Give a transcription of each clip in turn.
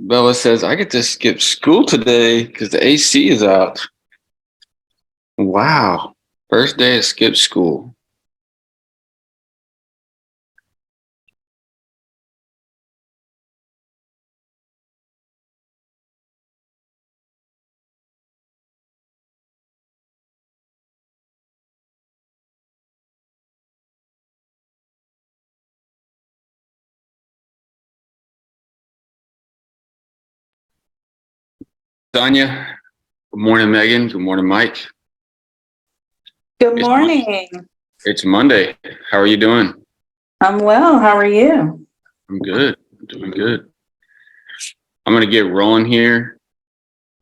Bella says, I get to skip school today because the AC is out. Wow. First day of skip school. Tanya. Good morning, Megan. Good morning, Mike. Good It's, morning. it's Monday. How are you doing? I'm well. How are you? I'm good. I'm doing good. I'm going to get rolling here.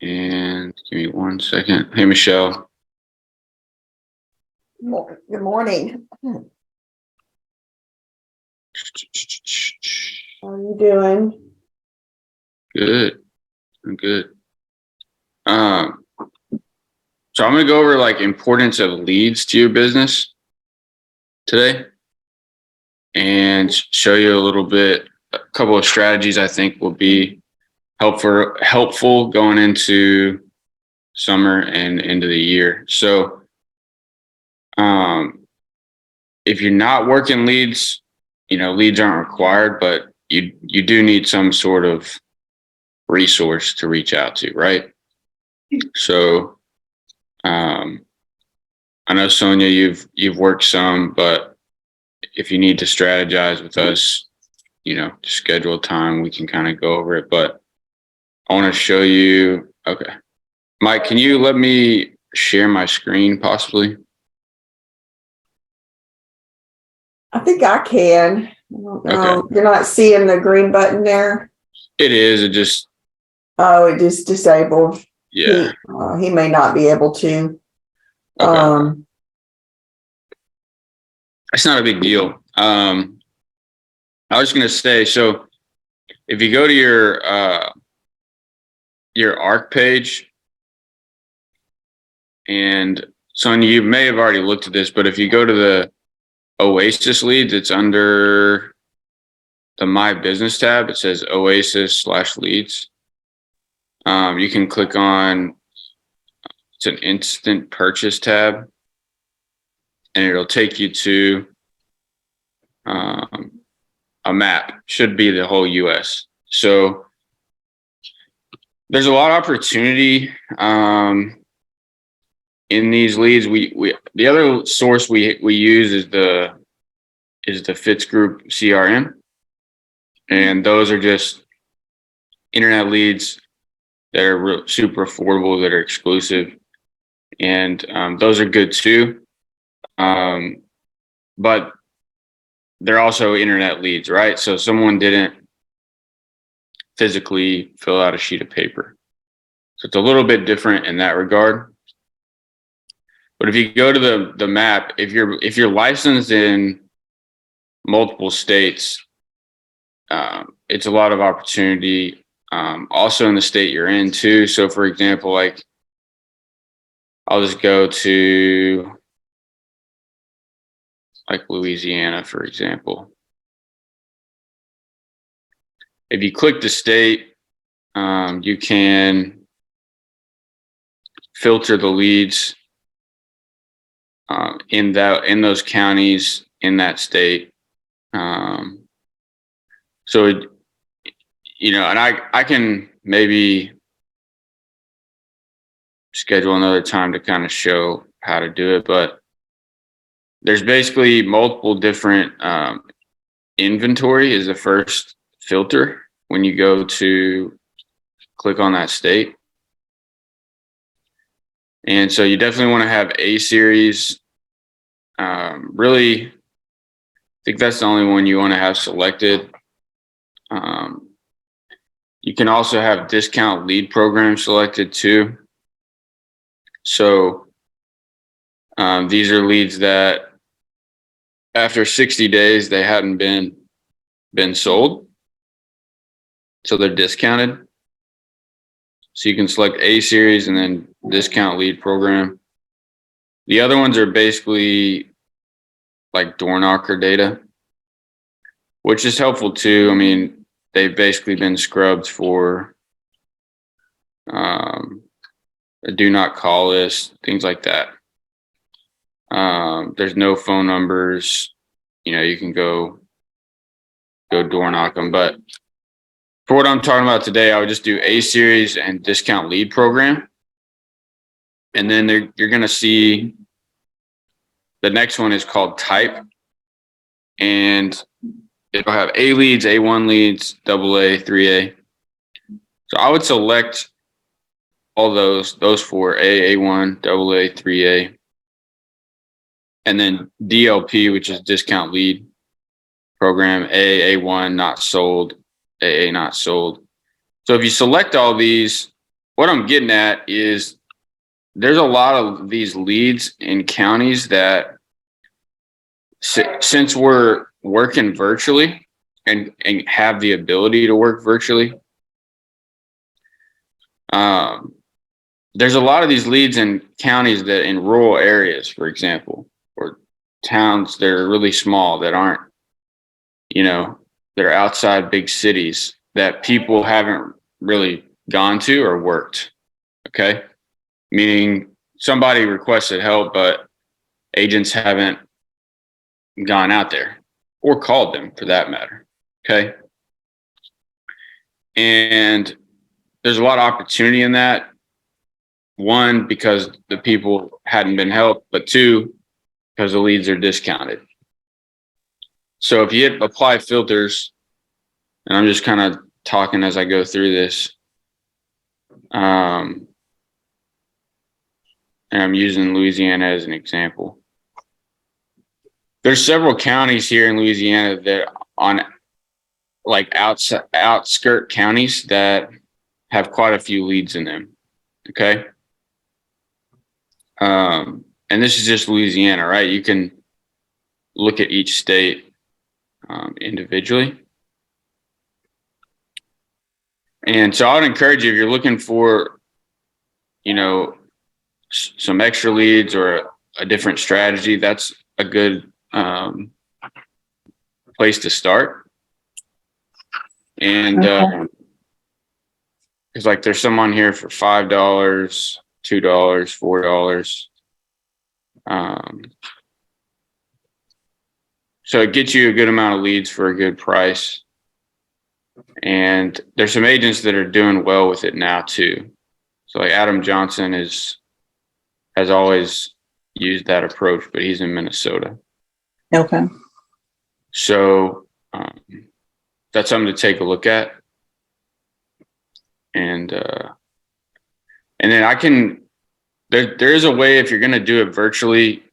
And give me 1 second. Hey, Michelle. Good morning. How are you doing? Good. I'm good. Um, so I'm going to go over like importance of leads to your business today and show you a little bit, a couple of strategies I think will be helpful going into summer and into the year. So if you're not working leads, leads aren't required, but you do need some sort of resource to reach out to, right? So I know Sonia, you've worked some, but if you need to strategize with us, schedule a time, we can kind of go over it. But I want to show you. Okay. Mike, can you let me share my screen possibly? I think I can. I don't know. Okay. You're not seeing the green button there? It is. It just, Oh, it just disabled. yeah. He may not be able to. Okay. It's not a big deal. I was going to say, so if you go to your ARC page, and Sonia, you may have already looked at this, but if you go to the Oasis leads, it's under the My Business tab. It says Oasis/leads. You can click on, it's an instant purchase tab, and it'll take you to a map. Should be the whole US. So there's a lot of opportunity in these leads. We the other source we use is the Fitz Group CRM, and those are just internet leads that are super affordable, that are exclusive, and those are good too. But they're also internet leads, right? So someone didn't physically fill out a sheet of paper, so it's a little bit different in that regard. But if you go to the map, if you're licensed in multiple states, it's a lot of opportunity. Also in the state you're in too. So for example, like I'll just go to like Louisiana, for example. If you click the state, you can filter the leads in those counties in that state. So and I can maybe schedule another time to kind of show how to do it, but there's basically multiple different inventory is the first filter when you go to click on that state. And so you definitely want to have A series. Really, I think that's the only one you want to have selected. You can also have discount lead program selected too. So these are leads that after 60 days, they hadn't been sold. So they're discounted. So you can select A series and then discount lead program. The other ones are basically like door knocker data, which is helpful too. I mean, they've basically been scrubbed for a do not call list, things like that. There's no phone numbers. You can go door knock them. But for what I'm talking about today, I would just do A series and discount lead program. And then you're going to see the next one is called type. And it'll have A leads, A1 leads, AA, 3A. So I would select all those four, A1, AA, 3A. And then DLP, which is discount lead program, A1 not sold, AA not sold. So if you select all these, what I'm getting at is there's a lot of these leads in counties that since we're working virtually and have the ability to work virtually, there's a lot of these leads in counties that in rural areas, for example, or towns that are really small that aren't, that are outside big cities that people haven't really gone to or worked. Okay. Meaning somebody requested help, but agents haven't gone out there or called them for that matter. Okay. And there's a lot of opportunity in that. One, because the people hadn't been helped, but two, because the leads are discounted. So if you hit apply filters, and I'm just kind of talking as I go through this, and I'm using Louisiana as an example. There's several counties here in Louisiana that on like outskirt counties that have quite a few leads in them. Okay. And this is just Louisiana, right? You can look at each state individually. And so I would encourage you, if you're looking for, some extra leads or a different strategy, that's a good place to start. And it's like there's some on here for $5, $2, $4. So it gets you a good amount of leads for a good price. And there's some agents that are doing well with it now too. So like Adam Johnson has always used that approach, but he's in Minnesota. Okay. So that's something to take a look at. And then I can, there is a way if you're going to do it virtually,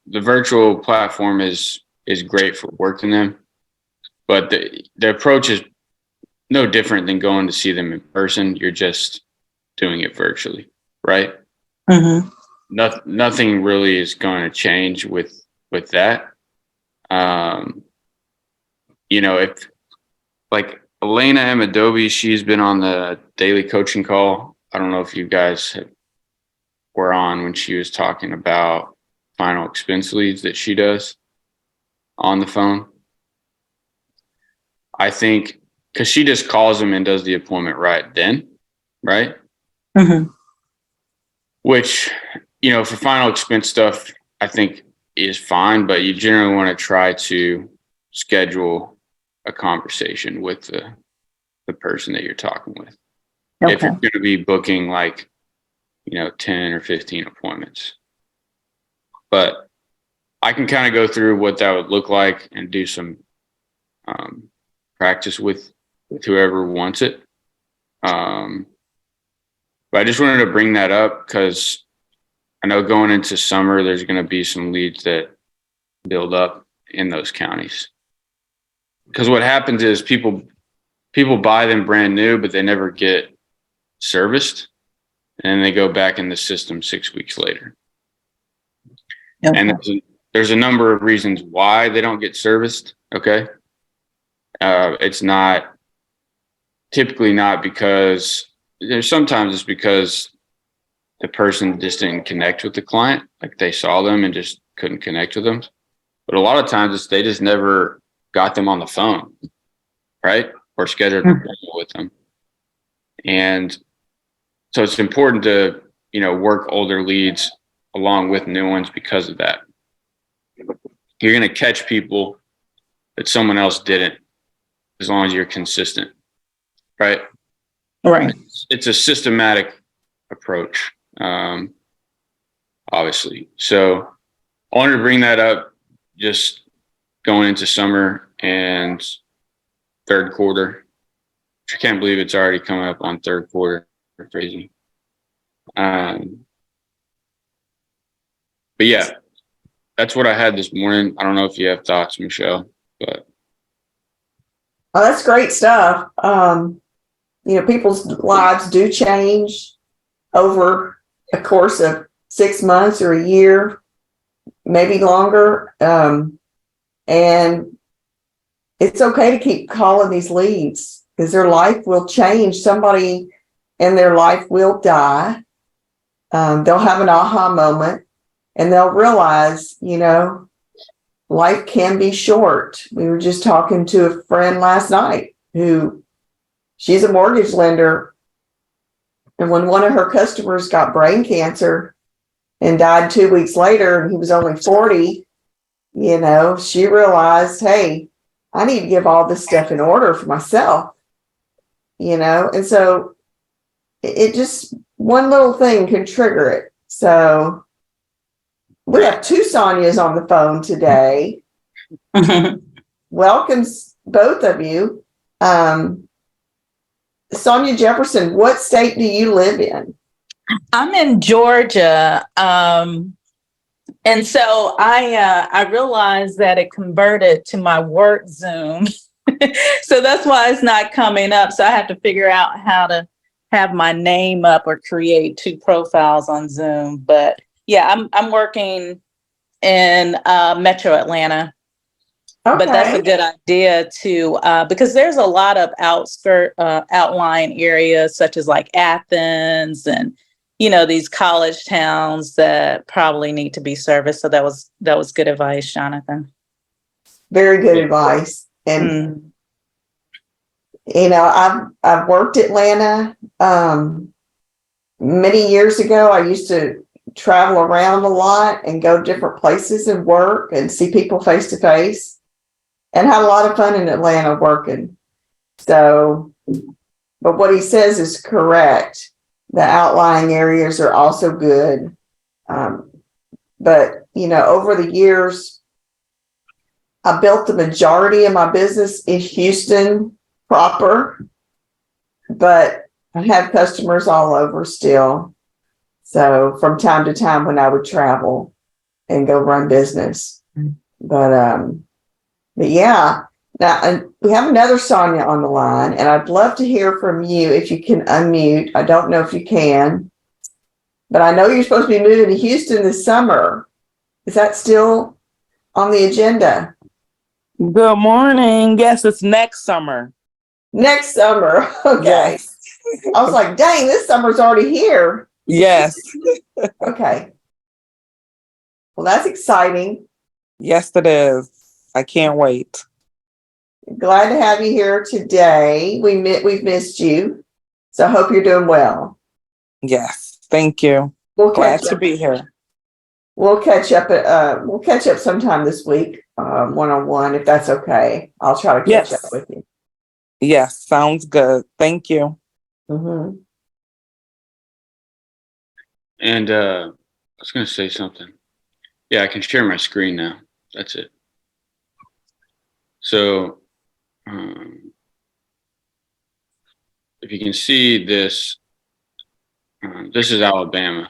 the virtual platform is great for working them, but the approach is no different than going to see them in person. You're just doing it virtually, right? Mm-hmm. Nothing really is going to change with that. If like Elena Amadobie, she's been on the daily coaching call. I don't know if you guys were on when she was talking about final expense leads that she does on the phone. I think because she just calls them and does the appointment right then, right? Mm-hmm. Which, for final expense stuff, I think is fine, but you generally want to try to schedule a conversation with the person that you're talking with. Okay. If you're going to be booking like, 10 or 15 appointments. But I can kind of go through what that would look like and do some practice with whoever wants it. But I just wanted to bring that up because I know going into summer, there's going to be some leads that build up in those counties. Because what happens is people buy them brand new, but they never get serviced. And they go back in the system 6 weeks later. Okay. And there's a number of reasons why they don't get serviced. Okay. It's not typically not because sometimes it's because the person just didn't connect with the client. Like they saw them and just couldn't connect with them. But a lot of times they just never got them on the phone, right? Or scheduled an appointment with them. And so it's important to, work older leads along with new ones because of that. You're going to catch people that someone else didn't as long as you're consistent, right? Right. It's a systematic approach, obviously. So I wanted to bring that up just going into summer and third quarter. I can't believe it's already coming up on third quarter. Crazy. But yeah, that's what I had this morning. I don't know if you have thoughts, Michelle, but Oh, that's great stuff. People's lives do change over a course of 6 months or a year, maybe longer. And it's okay to keep calling these leads because their life will change. Somebody in their life will die. They'll have an aha moment and they'll realize, life can be short. We were just talking to a friend last night who she's a mortgage lender. And when one of her customers got brain cancer and died 2 weeks later, and he was only 40, she realized, hey, I need to give all this stuff in order for myself, and so it just, one little thing can trigger it. So we have two Sonias on the phone today. Welcome, both of you. Sonia Jefferson, what state do you live in? I'm in Georgia. And so I realized that it converted to my work Zoom. So that's why it's not coming up. So I have to figure out how to have my name up or create two profiles on Zoom. But yeah, I'm working in Metro Atlanta. Okay. But that's a good idea too, because there's a lot of outlying areas such as like Athens and these college towns that probably need to be serviced. So that was good advice, Jonathan. Very good advice. And I've worked Atlanta. Many years ago, I used to travel around a lot and go different places and work and see people face to face. And had a lot of fun in Atlanta working. So, but what he says is correct. The outlying areas are also good. But, over the years, I built the majority of my business in Houston proper, but I have customers all over still. So from time to time when I would travel and go run business, but yeah, now we have another Sonia on the line, and I'd love to hear from you if you can unmute. I don't know if you can, but I know you're supposed to be moving to Houston this summer. Is that still on the agenda? Good morning. Yes, it's next summer. Next summer. Okay. Yes. I was like, dang, this summer's already here. Yes. Okay. Well, that's exciting. Yes, it is. I can't wait. Glad to have you here today. We've missed you. So I hope you're doing well. Yes. Thank you. We'll Glad catch to up. be here. We'll catch up. We'll catch up sometime this week, one-on-one, if that's okay. I'll try to catch up with you. Yes. Sounds good. Thank you. Mm-hmm. And I was going to say something. Yeah, I can share my screen now. That's it. So if you can see this, this is Alabama.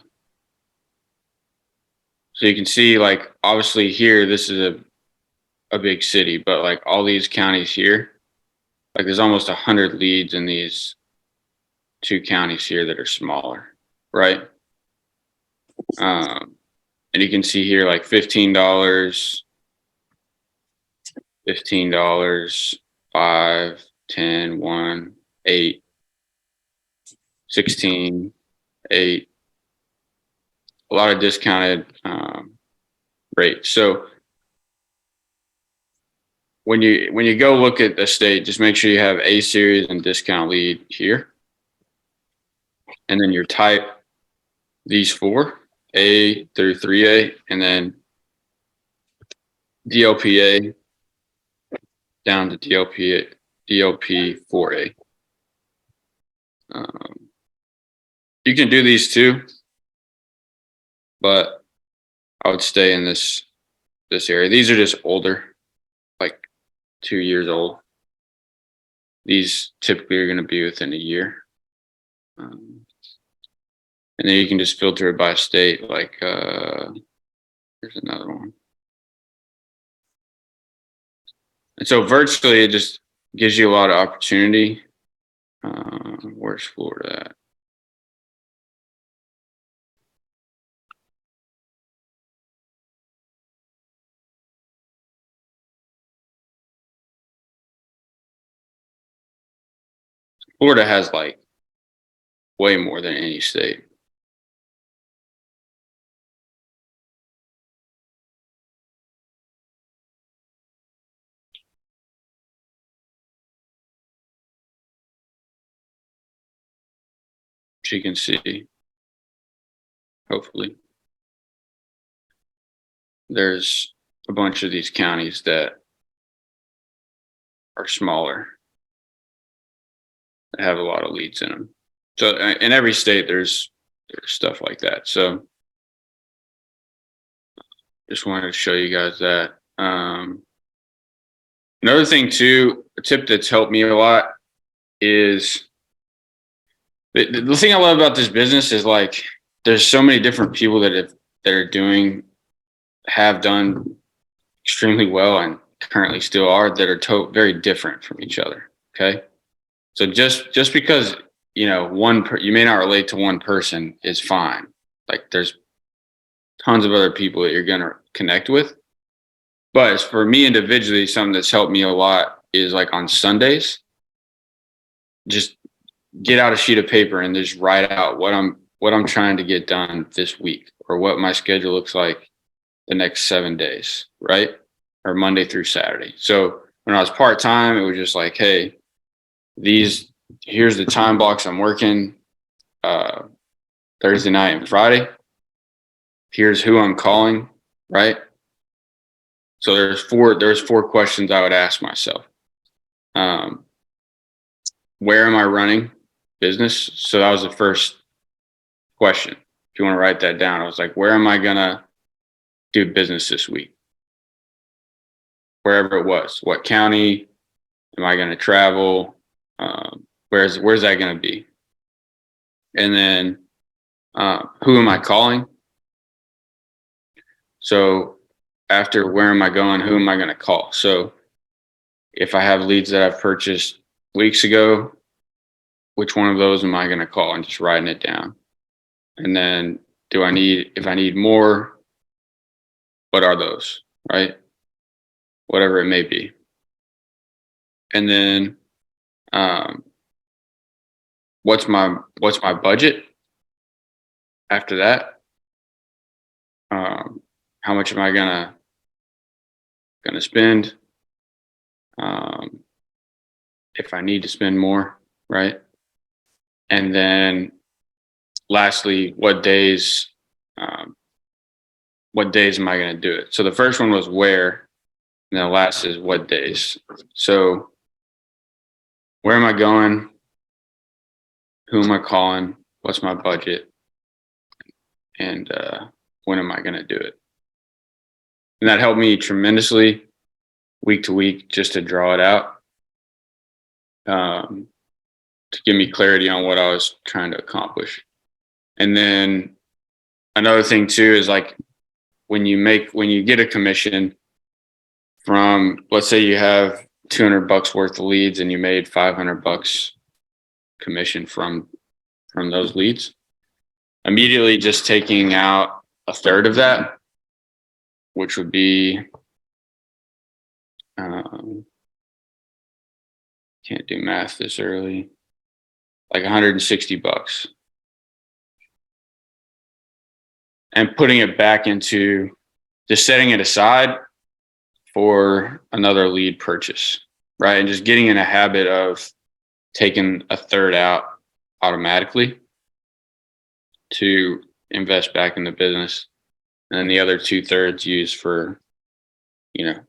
So you can see, like, obviously here, this is a big city, but like all these counties here, like there's almost 100 leads in these two counties here that are smaller, right? And you can see here like $15, $5, 10, 1, 8, 16, 8, a lot of discounted rates. So when you go look at the state, just make sure you have A series and discount lead here. And then you type these four, A through 3A, and then DLPA down to DLP 4A. You can do these too, but I would stay in this area. These are just older, like 2 years old. These typically are going to be within a year. And then you can just filter it by state, like here's another one. And so virtually it just gives you a lot of opportunity. Where's Florida at? Florida has like way more than any state. Which you can see, hopefully. There's a bunch of these counties that are smaller, that have a lot of leads in them. So in every state, there's stuff like that. So just wanted to show you guys that. Another thing too, a tip that's helped me a lot is the thing I love about this business is like there's so many different people that have done extremely well and currently still are that are very different from each other. Okay, so just because you may not relate to one person is fine. Like there's tons of other people that you're gonna connect with. But as for me individually, something that's helped me a lot is like on Sundays, just get out a sheet of paper and just write out what I'm trying to get done this week or what my schedule looks like the next 7 days, right? Or Monday through Saturday. So when I was part-time, it was just like, hey, here's the time blocks I'm working Thursday night and Friday. Here's who I'm calling, right? So there's four questions I would ask myself. Where am I running business? So that was the first question. If you want to write that down, I was like, where am I gonna do business this week? Wherever it was, what county am I gonna travel? Where's that gonna be? And then who am I calling? So after where am I going, who am I gonna call? So if I have leads that I've purchased weeks ago, which one of those am I going to call, and just writing it down? And then if I need more, what are those, right? Whatever it may be. And then what's my budget after that? How much am I gonna spend? If I need to spend more, right? And then lastly, what days am I going to do it? So the first one was where, and the last is what days. So where am I going? Who am I calling? What's my budget? And when am I going to do it? And that helped me tremendously week to week just to draw it out, to give me clarity on what I was trying to accomplish. And then another thing too is like when you get a commission from, let's say you have $200 worth of leads and you made $500 commission from those leads, immediately just taking out a third of that, which would be can't do math this early, like $160, and putting it back into just setting it aside for another lead purchase, right? And just getting in a habit of taking a third out automatically to invest back in the business. And then the other 2/3 used for,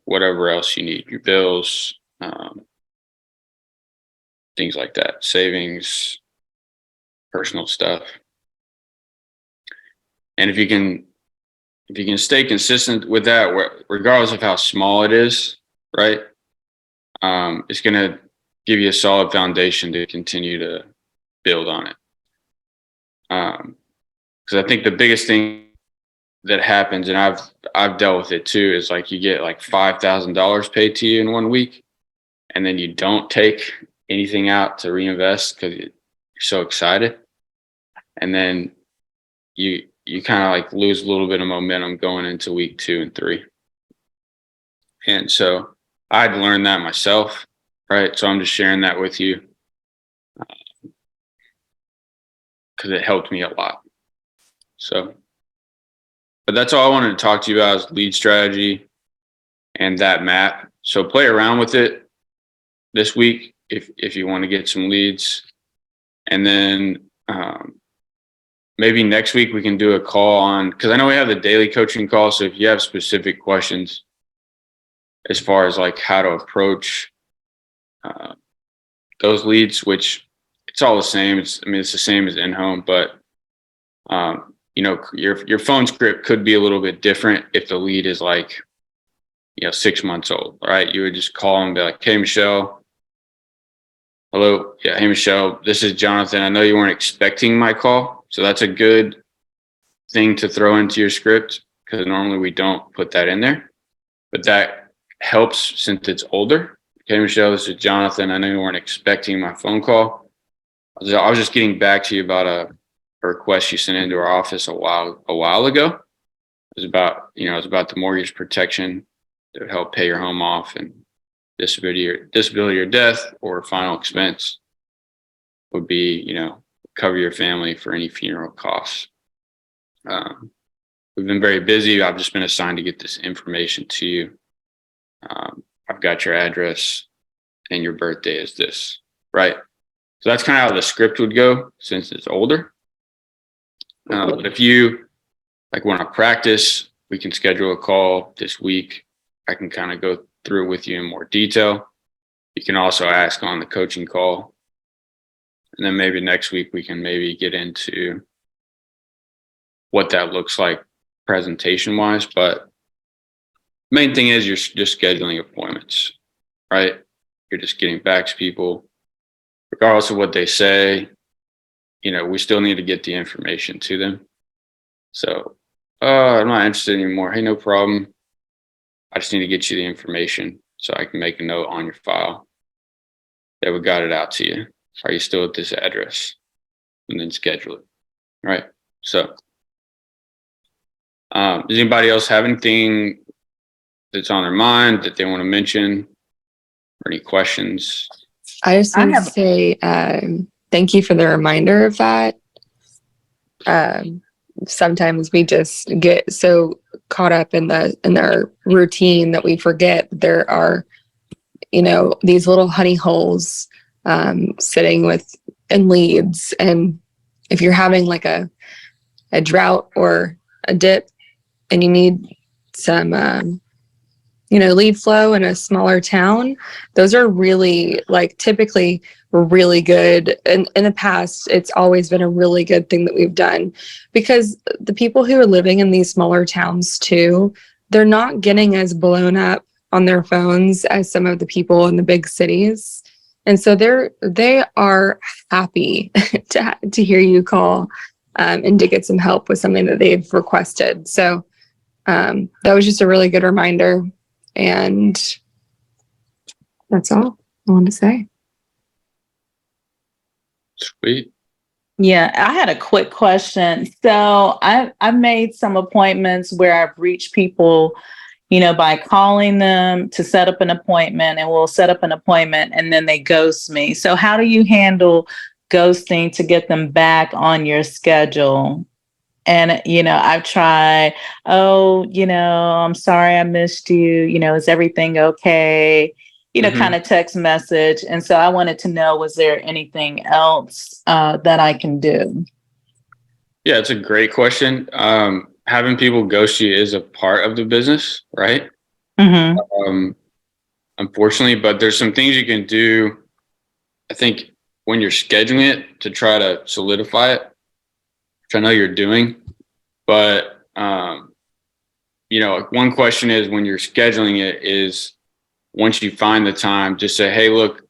whatever else you need, your bills, things like that, savings, personal stuff. And if you can stay consistent with that, regardless of how small it is, right? It's going to give you a solid foundation to continue to build on it. Because I think the biggest thing that happens, and I've dealt with it too, is like you get like $5,000 paid to you in 1 week, and then you don't take anything out to reinvest because you're so excited, and then you kind of like lose a little bit of momentum going into week 2 and 3. And so I'd learned that myself, right? So I'm just sharing that with you because it helped me a lot. So, but that's all I wanted to talk to you about is lead strategy and that map. So play around with it this week if you want to get some leads. And then maybe next week we can do a call on, because I know we have the daily coaching call. So if you have specific questions as far as like how to approach those leads, which it's all the same. It's the same as in-home, but your phone script could be a little bit different if the lead is like, 6 months old, right? You would just call and be like, "Hey, Michelle. Hello. Yeah. Hey, Michelle, this is Jonathan. I know you weren't expecting my call." So that's a good thing to throw into your script because normally we don't put that in there, but that helps since it's older. "Hey, Michelle, this is Jonathan. I know you weren't expecting my phone call. I was just getting back to you about a request you sent into our office a while ago. It was about the mortgage protection that would help pay your home off and disability or death or final expense would be, cover your family for any funeral costs. We've been very busy. I've just been assigned to get this information to you. I've got your address and your birthday is this," right? So that's kind of how the script would go since it's older. But if you want to practice, we can schedule a call this week. I can kind of go through with you in more detail. You can also ask on the coaching call. And then maybe next week we can maybe get into what that looks like presentation wise. But main thing is you're scheduling appointments, right? You're just getting back to people, regardless of what they say. We still need to get the information to them. So, "I'm not interested anymore." "Hey, no problem. I just need to get you the information so I can make a note on your file that we got it out to you. Are you still at this address?" And then schedule it. Right. So, does anybody else have anything that's on their mind that they want to mention or any questions? I just want to say thank you for the reminder of that. Sometimes we just get so caught up in our routine that we forget there are, these little honey holes sitting in leads. And if you're having like a drought or a dip and you need some lead flow in a smaller town, those are really typically really good. And in the past, it's always been a really good thing that we've done because the people who are living in these smaller towns too, they're not getting as blown up on their phones as some of the people in the big cities. And so they are happy to hear you call and to get some help with something that they've requested. So that was just a really good reminder. And that's all I want to say. Sweet. Yeah, I had a quick question. So I've made some appointments where I've reached people, by calling them to set up an appointment, and we'll set up an appointment and then they ghost me. So how do you handle ghosting to get them back on your schedule And, I've tried, oh, I'm sorry I missed you. Is everything okay? Mhm. Kind of text message. And so I wanted to know, was there anything else that I can do? Yeah, it's a great question. Having people ghost you is a part of the business, right? Mm-hmm. Um, Unfortunately, but there's some things you can do. I think when you're scheduling it to try to solidify it, which I know you're doing, but one question is when you're scheduling it is once you find the time, just say, hey, look,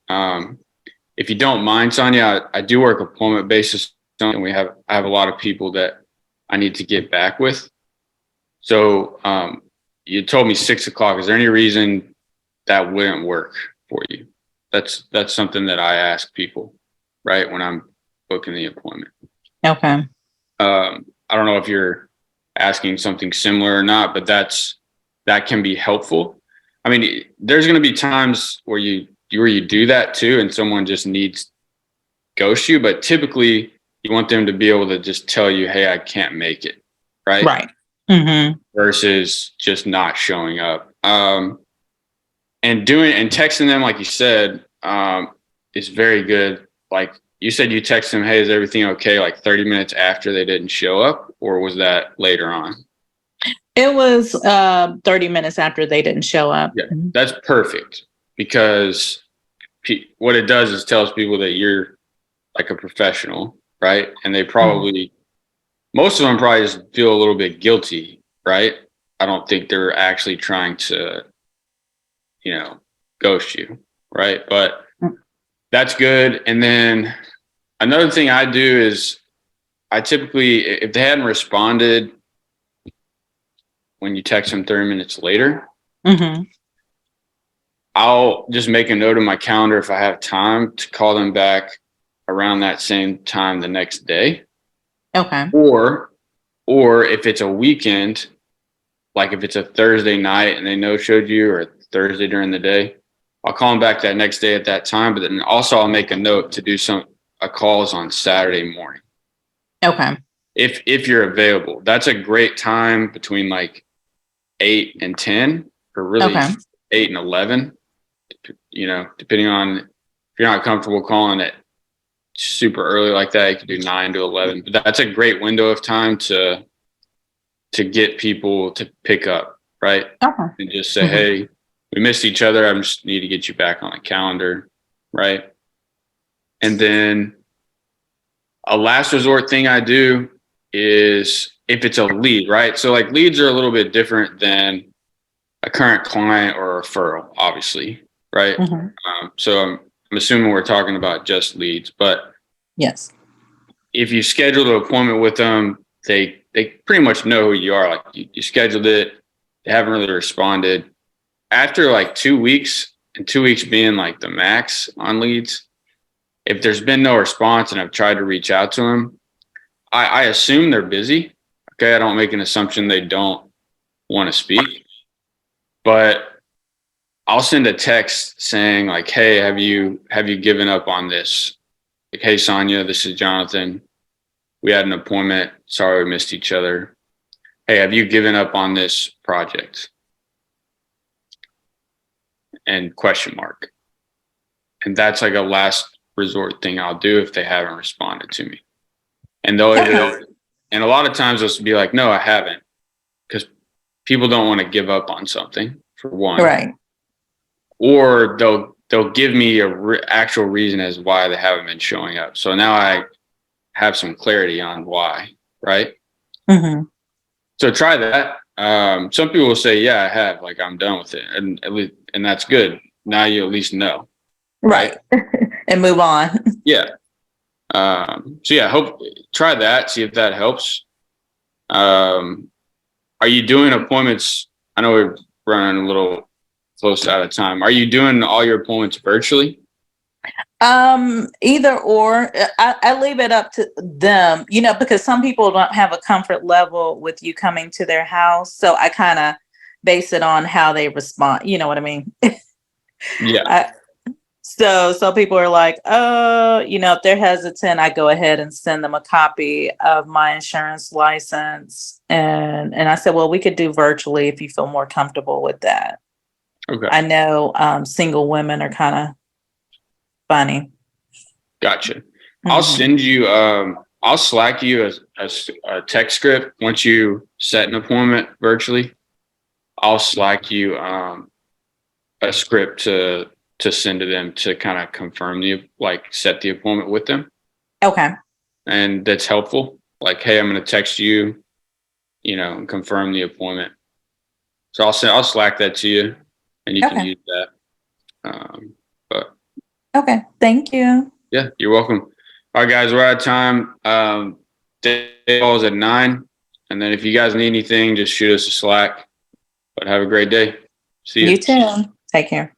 if you don't mind, Sonia, I do work appointment basis, and I have a lot of people that I need to get back with. So you told me 6 o'clock. Is there any reason that wouldn't work for you? That's something that I ask people, right, when I'm booking the appointment. Okay. I don't know if you're asking something similar or not, but that can be helpful. I mean, there's going to be times where you do that too, and someone just needs ghost you, but typically you want them to be able to just tell you, "Hey, I can't make it," right? Right. Mm-hmm. Versus just not showing up. And texting them, like you said, is very good. Like you said, you text them, "Hey, is everything okay?" Like 30 minutes after they didn't show up, or was that later on? It was 30 minutes after they didn't show up. Yeah, that's perfect because what it does is tells people that you're like a professional, right? And they probably, most of them probably just feel a little bit guilty, right? I don't think they're actually trying to, ghost you, right? But that's good. And then another thing I do is I typically, if they hadn't responded when you text them 30 minutes later, Mm-hmm. I'll just make a note of my calendar if I have time to call them back around that same time the next day. Okay. Or if it's a weekend, like if it's a Thursday night and they no showed you or Thursday during the day, I'll call them back that next day at that time. But then also I'll make a note to do a calls on Saturday morning. Okay. If you're available. That's a great time between like 8 and 10, or really Okay. 8 and 11, depending on if you're not comfortable calling it super early like that, you can do 9 to 11. But that's a great window of time to get people to pick up, right? Okay. And just say, Mm-hmm. hey, we missed each other. I just need to get you back on the calendar, right? And then a last resort thing I do is if it's a lead, right? So like leads are a little bit different than a current client or a referral, obviously, right? Mm-hmm. So I'm assuming we're talking about just leads, but Yes. if you schedule an appointment with them, they pretty much know who you are. Like you scheduled it, they haven't really responded. After like 2 weeks, and 2 weeks being like the max on leads, if there's been no response and I've tried to reach out to them, I assume they're busy. Okay, I don't make an assumption they don't want to speak, but I'll send a text saying like, "Hey, have you given up on this?" Like, "Hey, Sonia, this is Jonathan. We had an appointment. Sorry we missed each other. Hey, have you given up on this project?" And question mark. And that's like a last resort thing I'll do if they haven't responded to me. And and a lot of times they'll be like, "No, I haven't," because people don't want to give up on something for one, Right. or they'll give me a actual reason as why they haven't been showing up. So now I have some clarity on why, right? Mm-hmm. So try that. Some people will say, "Yeah, I have. Like I'm done with it," and at least, and that's good. Now you at least know, Right. And move on. Yeah. So yeah, try that. See if that helps. Um, are you doing appointments? I know we're running a little close out of time. Are you doing all your appointments virtually? Either or. I leave it up to them, because some people don't have a comfort level with you coming to their house. So I kind of base it on how they respond. You know what I mean? Yeah. I, So people are like, if they're hesitant, I go ahead and send them a copy of my insurance license. And I said, well, we could do virtually if you feel more comfortable with that. Okay. I know single women are kind of funny. Gotcha. I'll send you, I'll Slack you a text script once you set an appointment virtually. I'll Slack you a script to send to them to kind of confirm set the appointment with them. Okay. And that's helpful. Like, hey, I'm going to text you, and confirm the appointment. So I'll Slack that to you, and you can use that. But Okay. Thank you. yeah, you're welcome. All right, guys, we're out of time. Day calls at 9, and then if you guys need anything, just shoot us a Slack. But have a great day. See you. You too. Take care.